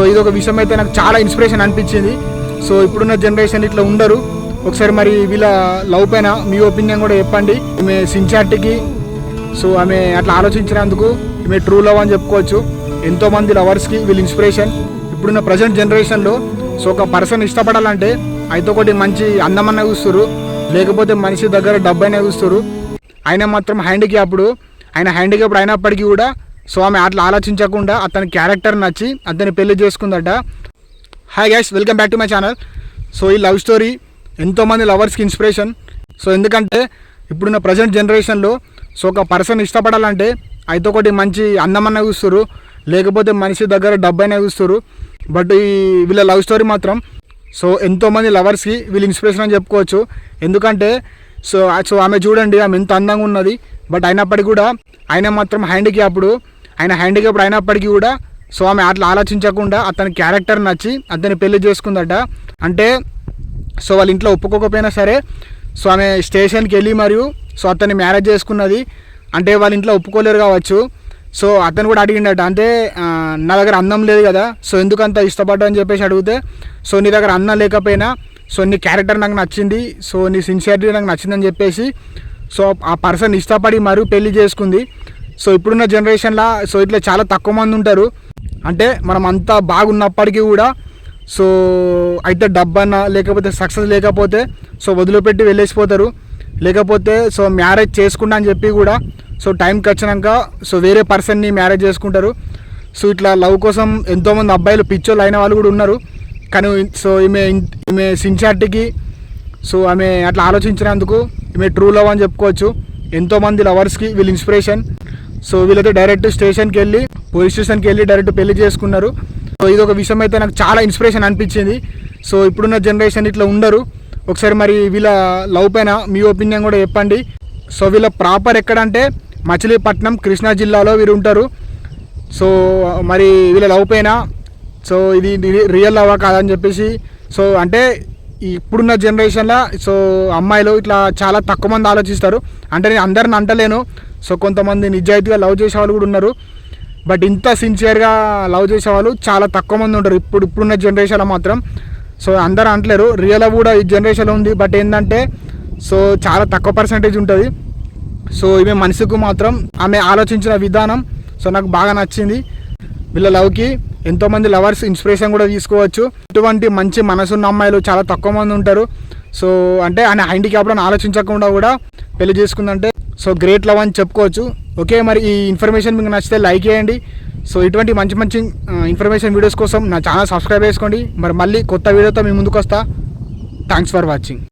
So ఇది ఒక విషయం అయితే నాకు చాలా ఇన్స్పిరేషన్ అనిపించింది. సో ఇప్పుడున్న జనరేషన్ ఇట్లా ఉండరు. ఒకసారి మరి వీళ్ళ లవ్ పైన మీ ఒపీనియన్ కూడా చెప్పండి. ఈమె సిన్సియారిటీకి సో ఆమె అట్లా ఆలోచించినందుకు ఈమె ట్రూ లవ్ అని చెప్పుకోవచ్చు. ఎంతోమంది లవర్స్కి వీళ్ళు ఇన్స్పిరేషన్. ఇప్పుడున్న ప్రజెంట్ జనరేషన్లో సో ఒక పర్సన్ ఇష్టపడాలంటే అయితే ఒకటి మంచి అందమన్న చూస్తారు, లేకపోతే మనిషి దగ్గర డబ్బైనా చూస్తారు. ఆయన మాత్రం హ్యాండిక్యాప్డ్ అయినప్పటికీ కూడా సో ఆమె అట్లా ఆలోచించకుండా అతని క్యారెక్టర్ నచ్చి అతన్ని పెళ్లి చేసుకుందట. Hi guys, welcome back to my channel. So ఈ లవ్ స్టోరీ ఎంతోమంది లవర్స్కి ఇన్స్పిరేషన్. సో ఎందుకంటే ఇప్పుడున్న ప్రజెంట్ జనరేషన్లో సో ఒక పర్సన్ ఇష్టపడాలంటే అయితే ఒకటి మంచి అందమన్న చూస్తారు, లేకపోతే మనిషి దగ్గర డబ్బైనా చూస్తారు. బట్ ఈ వీళ్ళ లవ్ స్టోరీ మాత్రం సో ఎంతోమంది లవర్స్కి వీళ్ళు ఇన్స్పిరేషన్ అని చెప్పుకోవచ్చు. ఎందుకంటే సో ఆమె చూడండి, ఆమె ఎంత అందంగా ఉన్నది. బట్ అయినప్పటికీ కూడా ఆయన మాత్రం హ్యాండిక్యాప్డ్ అయినప్పటికీ కూడా సో ఆమె అట్లా ఆలోచించకుండా అతని క్యారెక్టర్ నచ్చి అతన్ని పెళ్లి చేసుకుందట. అంటే సో వాళ్ళ ఇంట్లో ఒప్పుకోకపోయినా సరే సో ఆమె స్టేషన్కి వెళ్ళి మరియు సో అతన్ని మ్యారేజ్ చేసుకున్నది. అంటే వాళ్ళ ఇంట్లో ఒప్పుకోలేరు కావచ్చు. సో అతను కూడా అడిగిండట, అంటే నా దగ్గర అందం లేదు కదా, సో ఎందుకంత ఇష్టపడ్డా అని చెప్పేసి అడిగితే, సో నీ దగ్గర అందం లేకపోయినా సో నీ క్యారెక్టర్ నాకు నచ్చింది, సో నీ సిన్సియారిటీ నాకు నచ్చిందని చెప్పేసి సో ఆ పర్సన్ ఇష్టపడి మరియు పెళ్లి చేసుకుంది. సో ఇప్పుడున్న జనరేషన్లో సో ఇట్లా చాలా తక్కువ మంది ఉంటారు. అంటే మనం అంతా బాగున్నప్పటికీ కూడా సో అయితే డబ్బన్నా లేకపోతే సక్సెస్ లేకపోతే సో వదిలిపెట్టి వెళ్ళేసిపోతారు. లేకపోతే సో మ్యారేజ్ చేసుకుంటా అని చెప్పి కూడా సో టైంకి వచ్చినాక సో వేరే పర్సన్ని మ్యారేజ్ చేసుకుంటారు. సో ఇట్లా లవ్ కోసం ఎంతోమంది అబ్బాయిలు పిచ్చోళ్ళు అయిన వాళ్ళు కూడా ఉన్నారు. కానీ సో ఈమె సిన్సియారిటీకి సో ఆమె అట్లా ఆలోచించినందుకు ఈమె ట్రూ లవ్ అని చెప్పుకోవచ్చు. ఎంతోమంది లవర్స్కి వీళ్ళు ఇన్స్పిరేషన్. సో వీళ్ళైతే డైరెక్ట్ స్టేషన్కి వెళ్ళి పోలీస్ స్టేషన్కి వెళ్ళి డైరెక్ట్ పెళ్లి చేసుకున్నారు. సో ఇది ఒక విషయం అయితే నాకు చాలా ఇన్స్పిరేషన్ అనిపించింది. సో ఇప్పుడున్న జనరేషన్ ఇట్లా ఉండరు. ఒకసారి మరి వీళ్ళ లవ్ పైన మీ ఒపీనియన్ కూడా చెప్పండి. సో వీళ్ళ ప్రాపర్ ఎక్కడంటే మచిలీపట్నం, కృష్ణా జిల్లాలో వీరు ఉంటారు. సో మరి వీళ్ళ లవ్ పైన సో ఇది రియల్ లవ్ కాదని చెప్పేసి సో అంటే ఇప్పుడున్న జనరేషన్లో సో అమ్మాయిలు ఇట్లా చాలా తక్కువ మంది ఆలోచిస్తారు. అంటే నేను అందరిని అంటలేను. సో కొంతమంది నిజాయితీగా లవ్ చేసే వాళ్ళు కూడా ఉన్నారు. బట్ ఇంత సిన్సియర్గా లవ్ చేసేవాళ్ళు చాలా తక్కువ మంది ఉంటారు ఇప్పుడున్న జనరేషన్లో మాత్రం. సో అందరూ అంటలేరు, రియల్ లవ్ కూడా ఈ జనరేషన్లో ఉంది. బట్ ఏంటంటే సో చాలా తక్కువ పర్సంటేజ్ ఉంటుంది. సో ఈమె మనసుకు మాత్రం ఆమె ఆలోచించిన విధానం సో నాకు బాగా నచ్చింది. వీళ్ళ లవ్కి ఎంతోమంది లవర్స్ ఇన్స్పిరేషన్ కూడా తీసుకోవచ్చు. ఇటువంటి మంచి మనసున్న అమ్మాయిలు చాలా తక్కువ మంది ఉంటారు. సో అంటే ఆయన హ్యాండిక్యాప్డ్ అని ఆలోచించకుండా కూడా పెళ్లి చేసుకుందంటే సో గ్రేట్ లవ్ అని చెప్పుకోవచ్చు. ఓకే, మరి ఈ ఇన్ఫర్మేషన్ మీకు నచ్చితే లైక్ చేయండి. సో ఇటువంటి మంచి ఇన్ఫర్మేషన్ వీడియోస్ కోసం నా ఛానల్ సబ్స్క్రైబ్ చేసుకోండి. మరి మళ్ళీ కొత్త వీడియోతో మీ ముందుకు వస్తా. Thanks for watching.